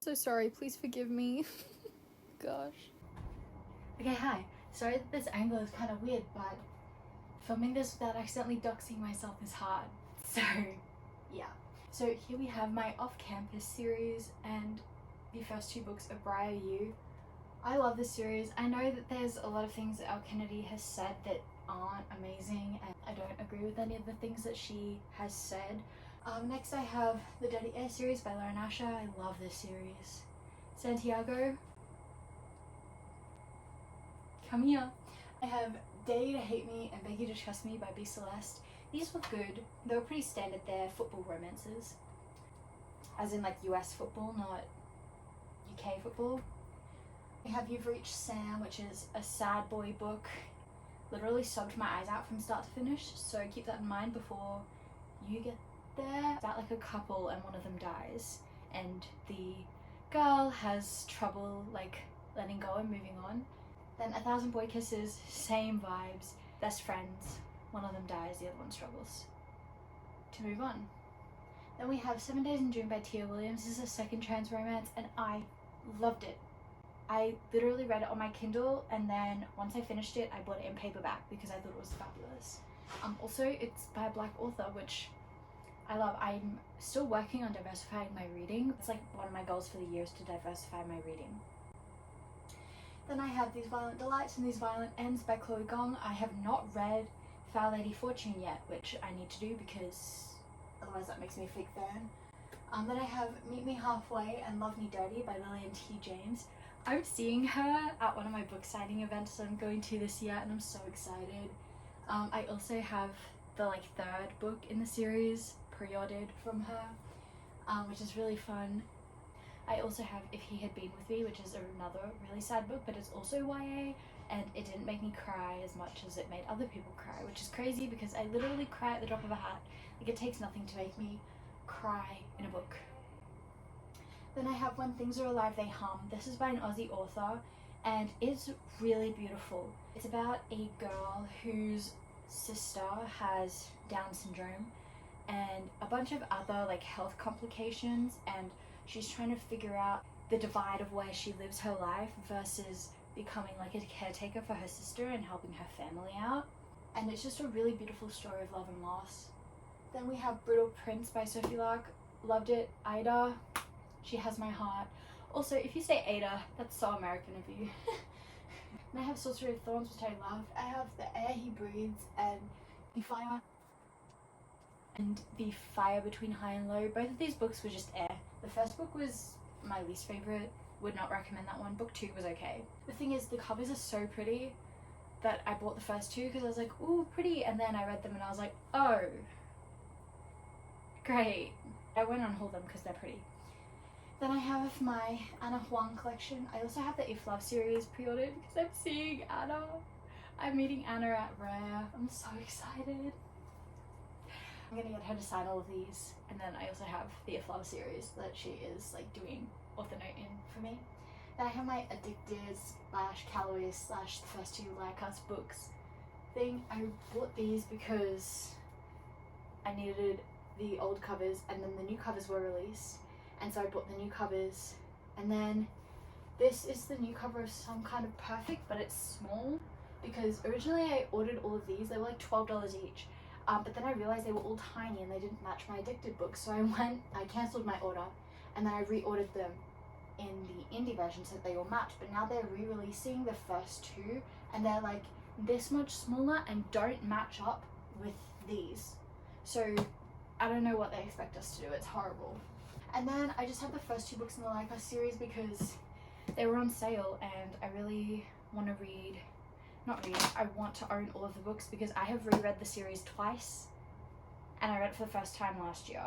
So sorry, please forgive me. Gosh. Okay, hi. Sorry that this angle is kind of weird, but filming this without accidentally doxing myself is hard. So, yeah. So here we have my off-campus series and the first 2 books of Briar U. I love this series. I know that there's a lot of things that Elle Kennedy has said that aren't amazing, and I don't agree with any of the things that she has said. Next I have the Dirty Air series by Lauren Asher. I love this series. Santiago, come here. I have Dare You to Hate Me and Beg You to Trust Me by B. Celeste. These were good. They were pretty standard. They're football romances. As in like US football, not UK football. We have You've Reached Sam, which is a sad boy book. Literally sobbed my eyes out from start to finish, so keep that in mind before you get there. It's about like a couple and one of them dies, and the girl has trouble like letting go and moving on. Then 1,000 Boy Kisses, same vibes, best friends, one of them dies, the other one struggles to move on. Then we have 7 Days in June by Tia Williams. This is a second trans romance and I loved it. I literally read it on my Kindle, and then once I finished it, I bought it in paperback because I thought it was fabulous. Also, it's by a Black author, which I love. I'm still working on diversifying my reading. It's like one of my goals for the year is to diversify my reading. Then I have These Violent Delights and These Violent Ends by Chloe Gong. I have not read Foul Lady Fortune yet, which I need to do because otherwise that makes me a fake fan. Then I have Meet Me Halfway and Love Me Dirty by Lillian T. James. I'm seeing her at one of my book signing events that I'm going to this year, and I'm so excited. I also have the like 3rd book in the series pre-ordered from her, which is really fun. I also have If He Had Been With Me, which is another really sad book, but it's also YA, and it didn't make me cry as much as it made other people cry, which is crazy because I literally cry at the drop of a hat. Like, it takes nothing to make me cry in a book. Then I have When Things Are Alive They Hum. This is by an Aussie author and it's really beautiful. It's about a girl whose sister has Down syndrome and a bunch of other like health complications, and she's trying to figure out the divide of where she lives her life versus becoming like a caretaker for her sister and helping her family out. And it's just a really beautiful story of love and loss. Then we have Brittle Prince by Sophie Lark. Loved it. Ida, she has my heart. Also, if you say Ada, that's so American of you. And I have Sorcery of Thorns, which I love. I have The Air He Breathes and The Fire Between High and Low. Both of these books were just air. The first book was my least favorite. Would not recommend that one. Book 2 was okay. The thing is, the covers are so pretty that I bought the first 2 because I was like, ooh, pretty. And then I read them and I was like, oh, great. I went on haul them because they're pretty. Then I have my Anna Huang collection. I also have the If Love series pre-ordered because I'm seeing Anna. I'm meeting Anna at Rare. I'm so excited. I'm gonna get her to sign all of these. And then I also have the If Love series that she is like doing author note in for me. Then I have my Addicted / Calories / the first 2 Lycos books thing. I bought these because I needed the old covers and then the new covers were released. And so I bought the new covers, and then this is the new cover of Some Kind of Perfect, but it's small because originally I ordered all of these. They were like $12 each, but then I realized they were all tiny and they didn't match my Addicted books, so I cancelled my order and then I reordered them in the indie version so that they all match. But now they're re-releasing the first 2 and they're like this much smaller and don't match up with these, so I don't know what they expect us to do. It's horrible. And then I just have the first 2 books in the Lycos series because they were on sale and I really want to I want to own all of the books because I have reread the series twice and I read it for the first time last year.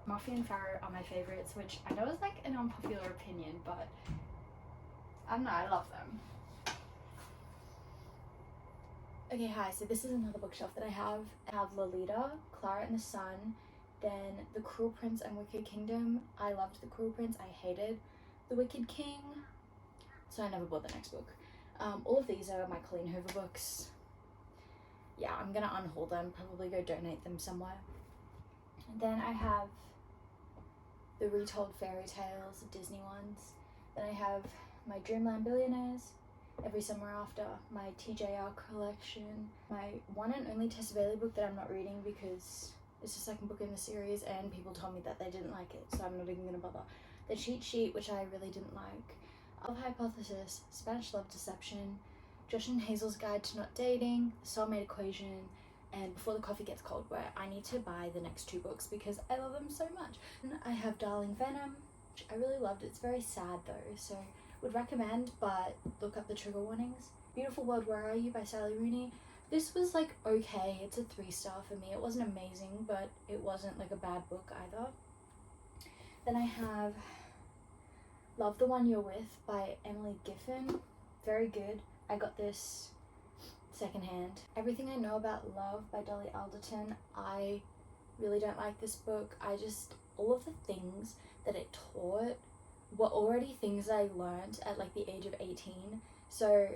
Muffy and Farrow are my favorites, which I know is like an unpopular opinion, but I don't know, I love them. Okay, hi, so this is another bookshelf that I have. I have Lolita, Clara and the Sun, then The Cruel Prince and Wicked Kingdom. I loved The Cruel Prince. I hated The Wicked King, so I never bought the next book. All of these are my Colleen Hoover books. Yeah, I'm gonna unhaul them, probably go donate them somewhere. Then I have the retold fairy tales, the Disney ones. Then I have my Dreamland Billionaires, Every Summer After, my TJR collection, my one and only Tessa Bailey book that I'm not reading because it's the second book in the series and people told me that they didn't like it, so I'm not even gonna bother. The Cheat Sheet, which I really didn't like. Love Hypothesis, Spanish Love Deception, Josh and Hazel's Guide to Not Dating, The Soulmate Equation, and Before the Coffee Gets Cold, where I need to buy the next 2 books because I love them so much. And I have Darling Venom, which I really loved. It's very sad though, so would recommend, but look up the trigger warnings. Beautiful World, Where Are You by Sally Rooney. This was like okay, it's a 3-star for me. It wasn't amazing, but it wasn't like a bad book either. Then I have Love the One You're With by Emily Giffin. Very good. I got this secondhand. Everything I Know About Love by Dolly Alderton. I really don't like this book. All of the things that it taught were already things I learned at like the age of 18. So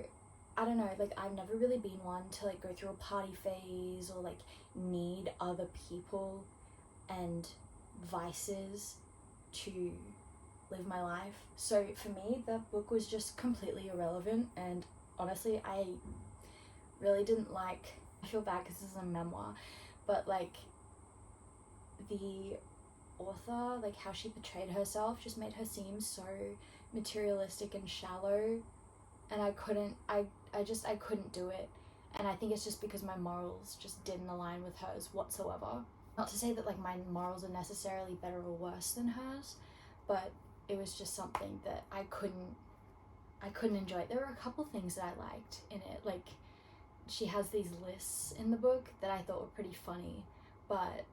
I don't know, like I've never really been one to like go through a party phase or like need other people and vices to live my life. So for me, that book was just completely irrelevant, and honestly, I really didn't like, I feel bad because this is a memoir, but like the author, like how she portrayed herself just made her seem so materialistic and shallow, and I couldn't do it. And I think it's just because my morals just didn't align with hers whatsoever. Not to say that like my morals are necessarily better or worse than hers, but it was just something that I couldn't enjoy. There were a couple things that I liked in it, like she has these lists in the book that I thought were pretty funny, but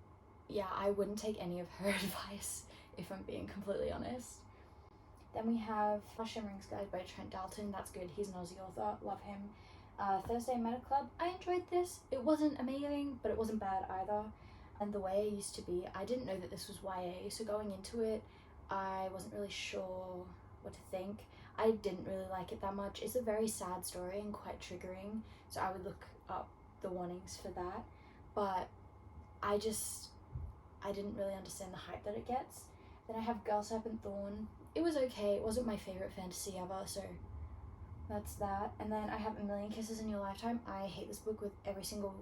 yeah, I wouldn't take any of her advice if I'm being completely honest. Then we have Shimmering's Guide by Trent Dalton. That's good. He's an Aussie author. Love him. Thursday Meta Club. I enjoyed this. It wasn't amazing, but it wasn't bad either. And The Way I Used to Be. I didn't know that this was YA, so going into it, I wasn't really sure what to think. I didn't really like it that much. It's a very sad story and quite triggering, so I would look up the warnings for that. But I didn't really understand the hype that it gets. Then I have Girl Serpent Thorn. It was okay. It wasn't my favorite fantasy ever, so that's that. And then I have A Million Kisses in Your Lifetime. I hate this book with every single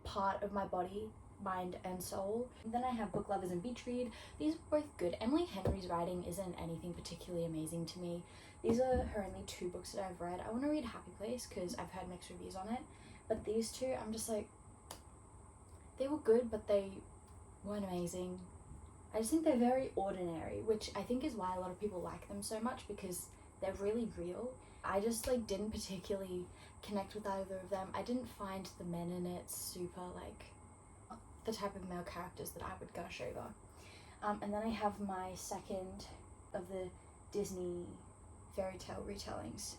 part of my body, mind and soul. And then I have Book Lovers and Beach Read. These are both good. Emily Henry's writing isn't anything particularly amazing to me. These are her only 2 books that I've read. I want to read Happy Place because I've heard mixed reviews on it, but these 2, I'm just like, they were good, but they weren't amazing. I just think they're very ordinary, which I think is why a lot of people like them so much, because they're really real. I just like didn't particularly connect with either of them. I didn't find the men in it super like the type of male characters that I would gush over. And then I have my second of the Disney fairy tale retellings.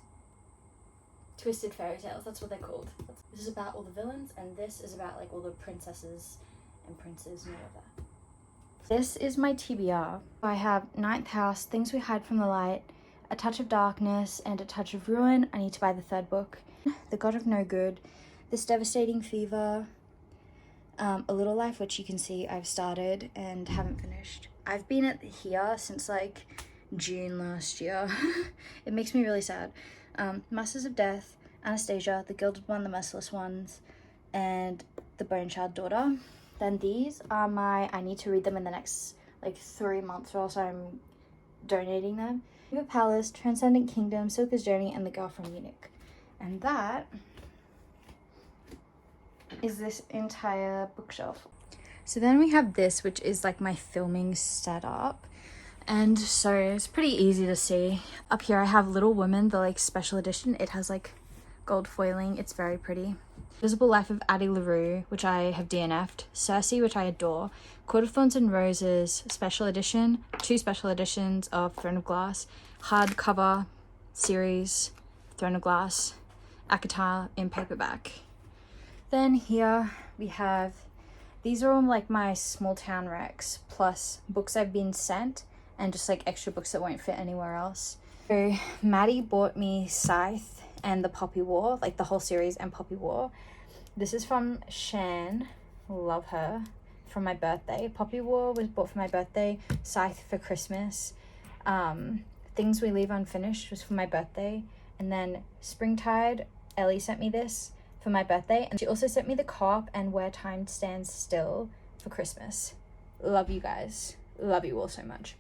Twisted Fairy Tales, that's what they're called. This is about all the villains, and this is about like all the princesses and princes and all of that. This is my TBR. I have Ninth House, Things We Hide from the Light, A Touch of Darkness, and A Touch of Ruin. I need to buy the 3rd book. The God of No Good, This Devastating Fever, A Little Life, which you can see I've started and haven't finished. I've been at here since like June last year. It makes me really sad. Masters of Death, Anastasia, The Gilded One, The Merciless Ones, and The Bone Child Daughter. Then these are I need to read them in the next like 3 months, or else I'm donating them. Eva Palace, Transcendent Kingdom, Silka's Journey, and The Girl from Munich. And that is this entire bookshelf. So then we have this, which is like my filming setup. And so it's pretty easy to see. Up here I have Little Women, the like special edition. It has like gold foiling. It's very pretty. Visible Life of Addie LaRue, which I have DNF'd. Circe, which I adore. Court of Thorns and Roses special edition. 2 special editions of Throne of Glass. Hardcover series, Throne of Glass. ACOTAR in paperback. Then here we have, these are all like my small town recs, plus books I've been sent, and just like extra books that won't fit anywhere else. So Maddie bought me Scythe and the Poppy War, like the whole series and Poppy War. This is from Shan, love her. from my birthday. Poppy War was bought for my birthday. Scythe for Christmas. Things We Leave Unfinished was for my birthday. And then Springtide, Ellie sent me this for my birthday. And she also sent me the Co-op and Where Time Stands Still for Christmas. Love you guys. Love you all so much.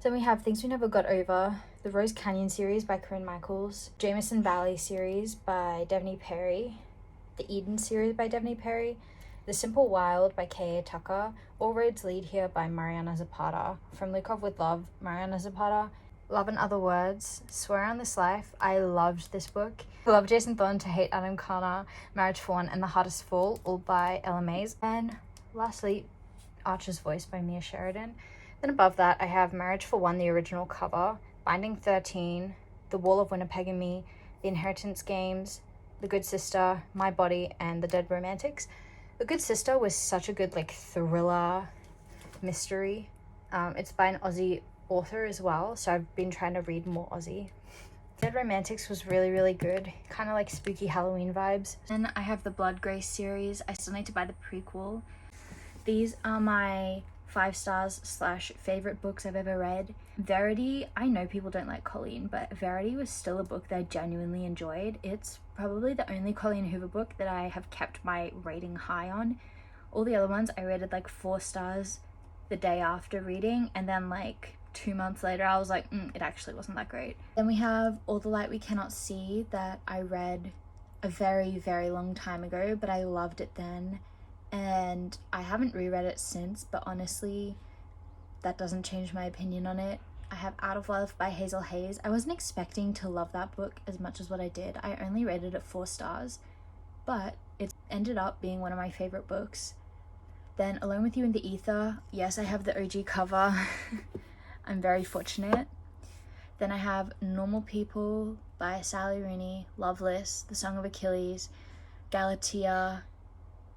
So we have Things We Never Got Over, the Rose Canyon series by Corinne Michaels, Jameson Valley series by Devney Perry, the Eden series by Devney Perry, The Simple Wild by K.A. Tucker, All Roads Lead Here by Mariana Zapata, From Lukov with Love, Mariana Zapata, Love and Other Words, Swear on This Life. I loved this book. Love Jason Thorne to Hate Adam Connor, Marriage for One, and The Hardest Fall, all by Ella Mays. And lastly, Archer's Voice by Mia Sheridan. Then above that, I have Marriage for One, the original cover, Binding 13, The Wall of Winnipeg and Me, The Inheritance Games, The Good Sister, My Body, and The Dead Romantics. The Good Sister was such a good thriller mystery. It's by an Aussie author as well, so I've been trying to read more Aussie. Dead Romantics was really, really good, kind of like spooky Halloween vibes. Then I have the Blood Grace series. I still need to buy the prequel. These are my 5 stars / favorite books I've ever read. Verity, I know people don't like Colleen, but Verity was still a book that I genuinely enjoyed. It's probably the only Colleen Hoover book that I have kept my rating high on. All the other ones I rated 4 stars the day after reading, and then 2 months later I was like, it actually wasn't that great. Then we have All the Light We Cannot See, that I read a very, very long time ago, but I loved it then. And I haven't reread it since, but honestly, that doesn't change my opinion on it. I have Out of Love by Hazel Hayes. I wasn't expecting to love that book as much as what I did. I only rated it 4 stars, but it ended up being one of my favorite books. Then Alone with You in the Ether. Yes, I have the OG cover. I'm very fortunate. Then I have Normal People by Sally Rooney, Loveless, The Song of Achilles, Galatea,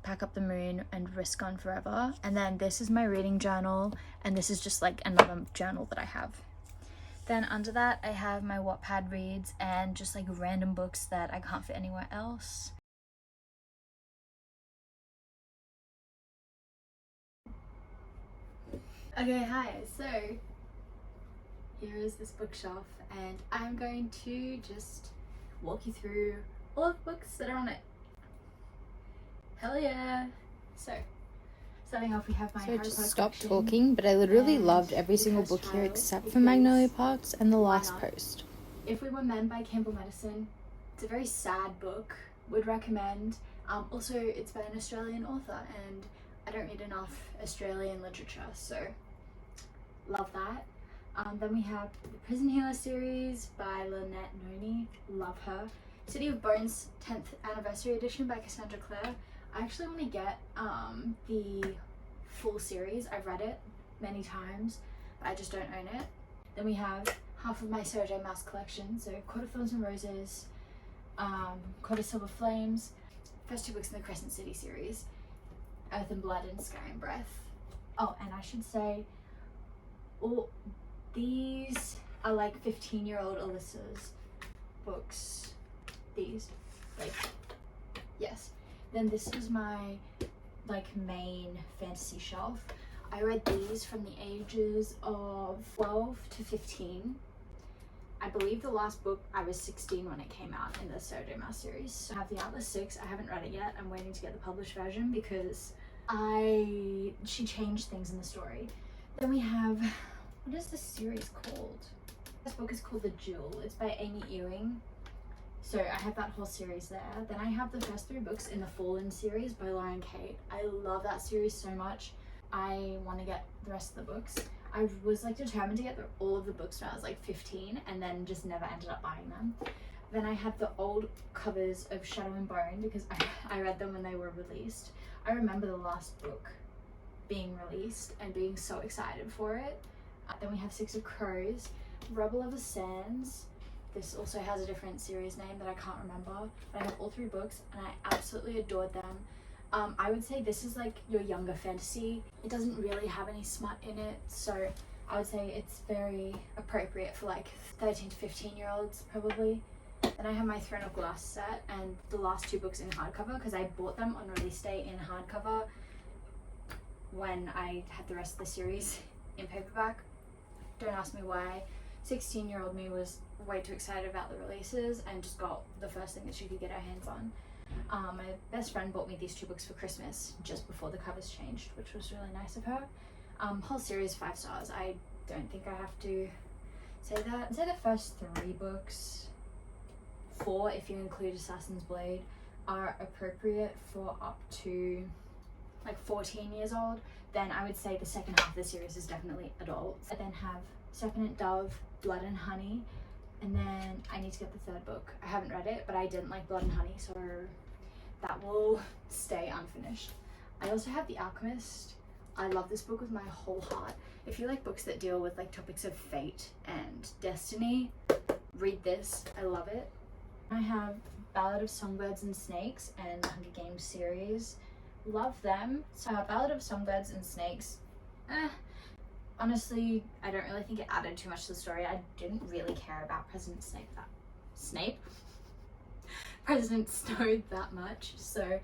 Pack Up the Moon, and Risk on Forever. And then this is my reading journal, and this is just another journal that I have. Then under that I have my Wattpad reads and just random books that I can't fit anywhere else. Okay, hi, so here is this bookshelf, and I'm going to just walk you through all of the books that are on it. Hell yeah! So, starting off, we have my Harry Potter just stopped collection, talking, but I literally and loved every single Cursed book here Child, except for because Magnolia Parks and The why Last not? Post. If We Were Men by Campbell Madison. It's a very sad book. Would recommend. Also, it's by an Australian author, and I don't read enough Australian literature, so love that. Then we have the Prison Healer series by Lynette Noni. Love her. City of Bones 10th Anniversary Edition by Cassandra Clare. I actually want to get the full series. I've read it many times, but I just don't own it. Then we have half of my Sarah J. Maas collection, so Court of Thorns and Roses, Court of Silver Flames, first 2 books in the Crescent City series, Earth and Blood and Sky and Breath. Oh, and I should say, all these are 15-year-old Alyssa's books. These, yes. Then this is my main fantasy shelf. I read these from the ages of 12 to 15. I believe the last book, I was 16 when it came out in the Sarah J. Maas series. So I have The Atlas 6. I haven't read it yet. I'm waiting to get the published version because she changed things in the story. Then we have, what is this series called? This book is called The Jewel. It's by Amy Ewing. So I have that whole series there. Then I have the first 3 books in the Fallen series by Lauren Kate. I love that series so much. I want to get the rest of the books. I was determined to get all of the books when I was 15, and then just never ended up buying them. Then I have the old covers of Shadow and Bone because I read them when they were released. I remember the last book being released and being so excited for it. Then we have 6 of Crows, Rebel of the Sands. This also has a different series name that I can't remember, but I have all 3 books and I absolutely adored them. I would say this is your younger fantasy. It doesn't really have any smut in it, so I would say it's very appropriate for 13 to 15-year-olds probably. Then I have my Throne of Glass set and the last 2 books in hardcover because I bought them on release day in hardcover when I had the rest of the series in paperback. Don't ask me why. 16-year-old me was way too excited about the releases and just got the first thing that she could get her hands on. My best friend bought me these 2 books for Christmas just before the covers changed, which was really nice of her. Whole series 5 stars. I don't think I have to say that. I'd say the first 3 books, 4 if you include Assassin's Blade, are appropriate for up to like 14 years old. Then I would say the second half of the series is definitely adult. I then have Serpent Dove, Blood and Honey, and then I need to get the 3rd book. I haven't read it, but I didn't like Blood and Honey, so that will stay unfinished. I also have The Alchemist. I love this book with my whole heart. If you like books that deal with like topics of fate and destiny, read this. I love it. I have Ballad of Songbirds and Snakes and the Hunger Games series. Love them. So Ballad of Songbirds and Snakes, honestly, I don't really think it added too much to the story. I didn't really care about President President Snow that much, so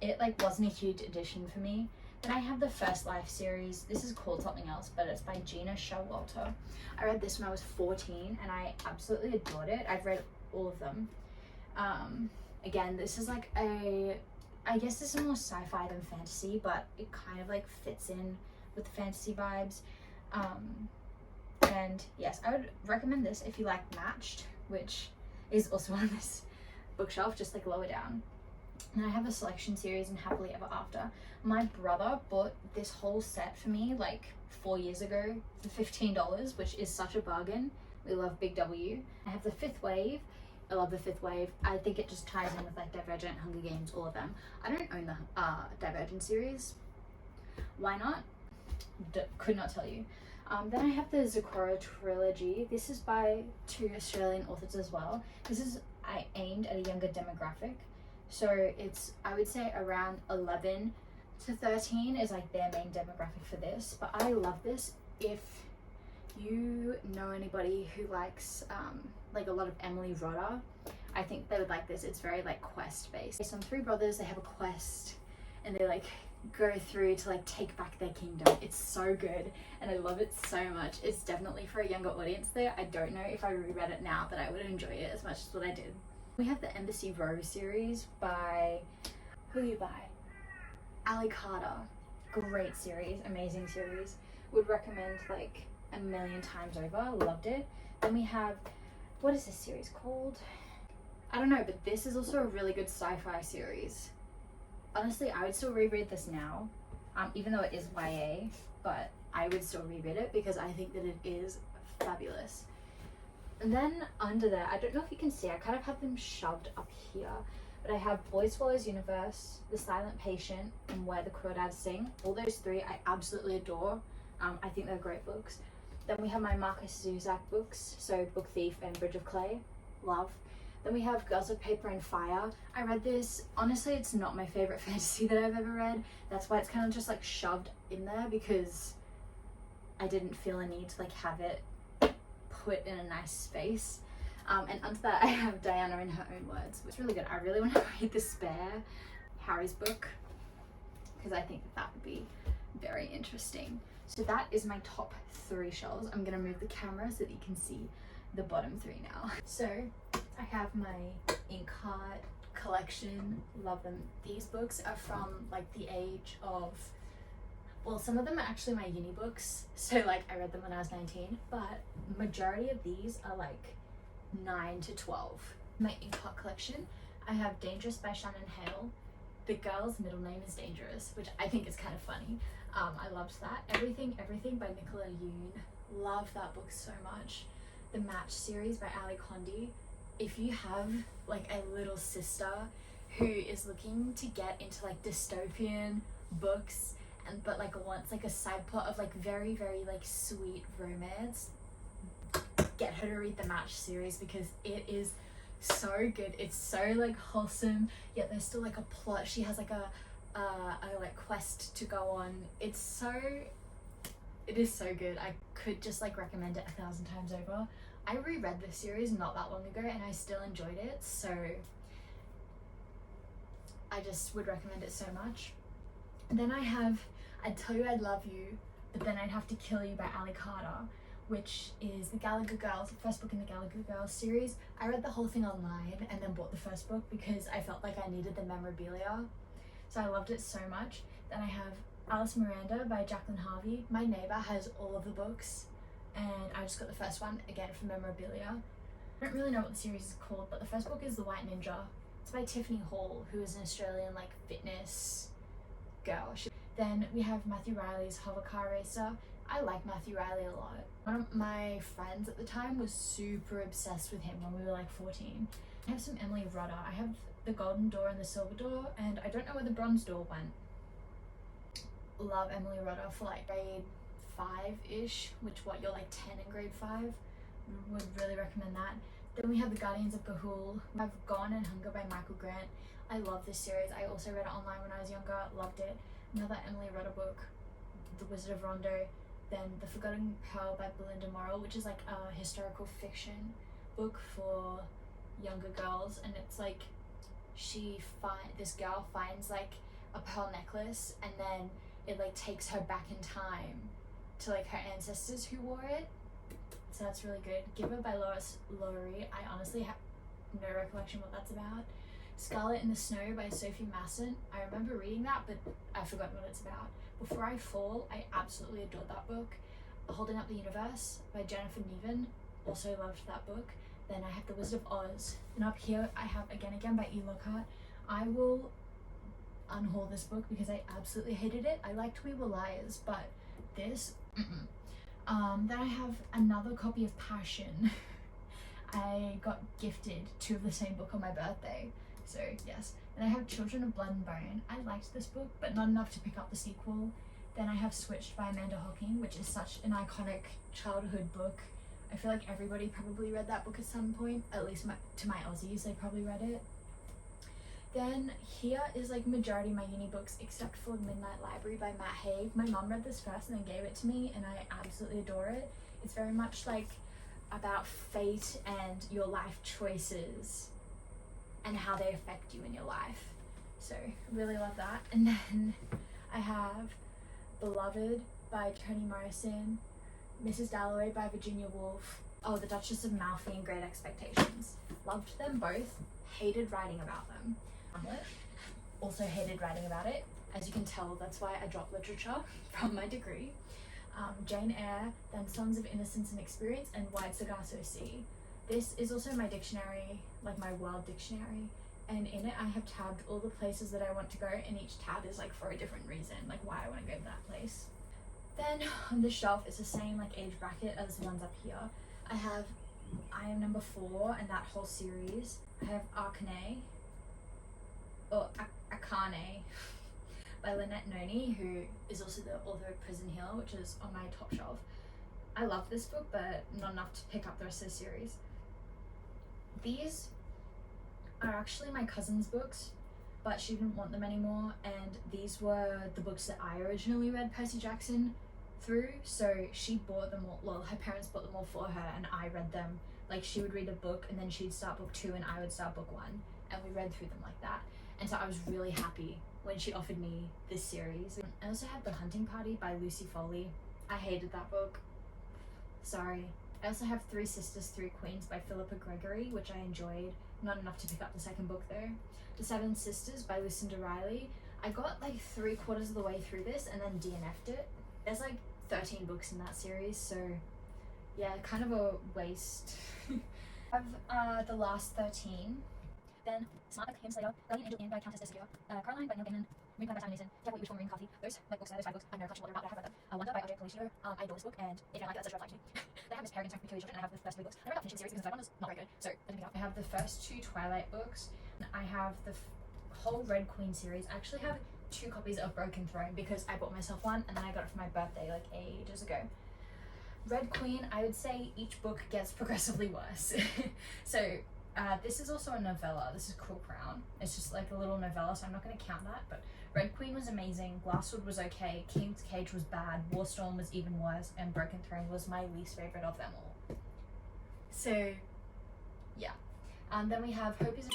it like wasn't a huge addition for me. Then I have the First Life series. This is called something else, but it's by Gina Showalter. I read this when I was 14 and I absolutely adored it. I've read all of them. Again, this is like I guess this is more sci-fi than fantasy, but it kind of like fits in with the fantasy vibes. And yes, I would recommend this if you like Matched, which is also on this bookshelf, just like lower down. And I have a selection series in Happily Ever After. My brother bought this whole set for me like 4 years ago for $15, which is such a bargain. We love Big W. I have the 5th Wave. I love the 5th Wave. I think it just ties in with like Divergent, Hunger Games, all of them. I don't own the Divergent series. Why not? Could not tell you. Then I have the Zecora trilogy. This is by 2 Australian authors as well. This is aimed at a younger demographic. So it's, I would say around 11 to 13 is like their main demographic for this. But I love this. If you know anybody who likes like a lot of Emily Rodda, I think they would like this. It's very like quest based. Based on 3 brothers, they have a quest and they like go through to like take back their kingdom. It's so good and I love it so much. It's definitely for a younger audience there. I don't know if I reread it now that I would enjoy it as much as what I did. We have the Embassy Row series by, who do you buy? Ali Carter. Great series, amazing series. Would recommend like a million times over. Loved it. Then we have, what is this series called? I don't know, but this is also a really good sci-fi series. Honestly, I would still reread this now, even though it is YA, but I would still reread it because I think that it is fabulous. And then under there, I don't know if you can see, I kind of have them shoved up here, but I have Boy Swallows Universe, The Silent Patient, and Where the Crawdads Sing. All those 3 I absolutely adore. I think they're great books. Then we have my Marcus Zusak books, so Book Thief and Bridge of Clay, love. Then we have Girls of Paper and Fire. I read this, honestly it's not my favorite fantasy that I've ever read. That's why it's kind of just like shoved in there because I didn't feel a need to like have it put in a nice space. And under that I have Diana in Her Own Words. It's really good. I really want to read the Spare, Harry's book, because I think that would be very interesting. So that is my top 3 shelves. I'm gonna move the camera so that you can see the bottom 3 now. So I have my Inkheart collection. Love them. These books are from like the age of, well, some of them are actually my uni books, so like I read them when I was 19, but majority of these are like 9 to 12. My Inkheart collection, I have Dangerous by Shannon Hale. The girl's middle name is Dangerous, which I think is kind of funny. I loved that. Everything by Nicola Yoon. Love that book so much. The Match series by Ali Condé. If you have like a little sister who is looking to get into like dystopian books but like wants like a side plot of like very like sweet romance, get her to read the Match series because it is so good. It's so like wholesome, yet there's still like a plot. She has like a like quest to go on. It is so good. I could just like recommend it 1,000 times over. I reread this series not that long ago and I still enjoyed it, so I just would recommend it so much. And then I have I'd Tell You I Love You, But Then I'd Have to Kill You by Ali Carter, which is the Gallagher Girls, the first book in the Gallagher Girls series. I read the whole thing online and then bought the first book because I felt like I needed the memorabilia. So I loved it so much. Then I have Alice Miranda by Jacqueline Harvey. My neighbour has all of the books and I just got the first one, again for memorabilia. I don't really know what the series is called, but the first book is The White Ninja. It's by Tiffany Hall, who is an Australian like fitness girl. Then we have Matthew Riley's Hovercar Racer. I like Matthew Riley a lot. One of my friends at the time was super obsessed with him when we were like 14. I have some Emily Rodda. I have the Golden Door and the Silver Door, and I don't know where the Bronze Door went. Love Emily Rodda for like grade 5-ish, which you're like 10 in grade 5. Would really recommend that. Then we have The Guardians of Ga'Hoole. We have Gone and Hunger by Michael Grant. I love this series. I also read it online when I was younger, loved it. Another Emily Rodda book, The Wizard of Rondo. Then The Forgotten Pearl by Belinda Morrill, which is like a historical fiction book for younger girls, and it's like this girl finds like a pearl necklace, and then it like takes her back in time to like her ancestors who wore it. So that's really good. Giver by Lois Lowry. I honestly have no recollection what that's about. Scarlet in the Snow by Sophie Masson. I remember reading that, but I forgot what it's about. Before I Fall, I absolutely adored that book. Holding Up the Universe by Jennifer Niven. Also loved that book. Then I have The Wizard of Oz. And up here I have Again by E. Lockhart. I will unhaul this book because I absolutely hated it. I liked We Were Liars, but this, Then I have another copy of Passion. I got gifted 2 of the same book on my birthday, so yes. Then I have Children of Blood and Bone. I liked this book, but not enough to pick up the sequel. Then I have Switched by Amanda Hocking, which is such an iconic childhood book. I feel like everybody probably read that book at some point, at least to my Aussies, they probably read it. Then here is like majority of my uni books except for Midnight Library by Matt Haig. My mum read this first and then gave it to me, and I absolutely adore it. It's very much like about fate and your life choices and how they affect you in your life. So really love that. And then I have Beloved by Toni Morrison, Mrs. Dalloway by Virginia Woolf, The Duchess of Malfi and Great Expectations. Loved them both, hated writing about them. Hamlet, also hated writing about it. As you can tell, that's why I dropped literature from my degree. Jane Eyre, then Sons of Innocence and Experience, and White Sargasso Sea. This is also my dictionary, like my world dictionary, and in it I have tabbed all the places that I want to go, and each tab is like for a different reason, like why I want to go to that place. Then on the shelf is the same like age bracket as the ones up here. I have I Am Number 4 and that whole series. I have Akane by Lynette Noni, who is also the author of Prison Hill, which is on my top shelf. I love this book, but not enough to pick up the rest of the series. These are actually my cousin's books, but she didn't want them anymore, and these were the books that I originally read Percy Jackson through, so she bought them all, well, her parents bought them all for her, and I read them. Like, she would read a book, and then she'd start book 2, and I would start book 1, and we read through them like that. And so I was really happy when she offered me this series. I also have The Hunting Party by Lucy Foley. I hated that book. Sorry. I also have Three Sisters, Three Queens by Philippa Gregory, which I enjoyed. Not enough to pick up the second book though. The Seven Sisters by Lucinda Riley. I got like 3/4 of the way through this and then DNF'd it. There's like 13 books in that series, so yeah, kind of a waste. I have The Last 13. Then Smart by Kim Slater, Guardian Angel Inn by Countess Desigia, Caroline by Neil Gaiman, Read by Simon Mason, Careful What You Wish For, Maureen Carthy. Those like books, those 5 books, I have no collection what they're about, but I have read them. Wonder by R.J. Colicchio, I adore this book, and if you don't like it, that's a red flag to me. Then I have Miss Peregrine's Peculiar Children, and I have the first 3 books. I read that finishing series because the third one was not very good, so I didn't pick it up. I have the first 2 Twilight books, and I have the whole Red Queen series. I actually have 2 copies of Broken Throne because I bought myself one, and then I got it for my birthday like ages ago. Red Queen, I would say each book gets progressively worse. So this is also a novella. This is Cruel Crown. It's just like a little novella, so I'm not going to count that, but Red Queen was amazing, Glasswood was okay, King's Cage was bad, Warstorm was even worse, and Broken Throne was my least favorite of them all. So yeah. Then we have Hope Is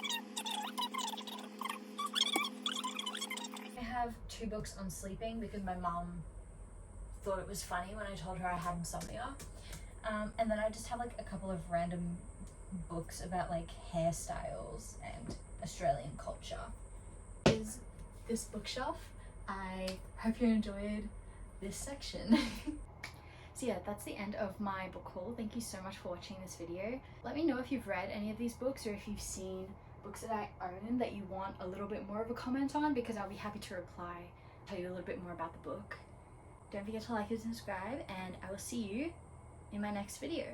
I have 2 books on sleeping because my mum thought it was funny when I told her I had insomnia. And then I just have like a couple of random books about like hairstyles and Australian culture. Is this bookshelf. I hope you enjoyed this section. So yeah, that's the end of my book haul. Thank you so much for watching this video. Let me know if you've read any of these books or if you've seen books that I own that you want a little bit more of a comment on, because I'll be happy to reply, tell you a little bit more about the book. Don't forget to like and subscribe, and I will see you in my next video.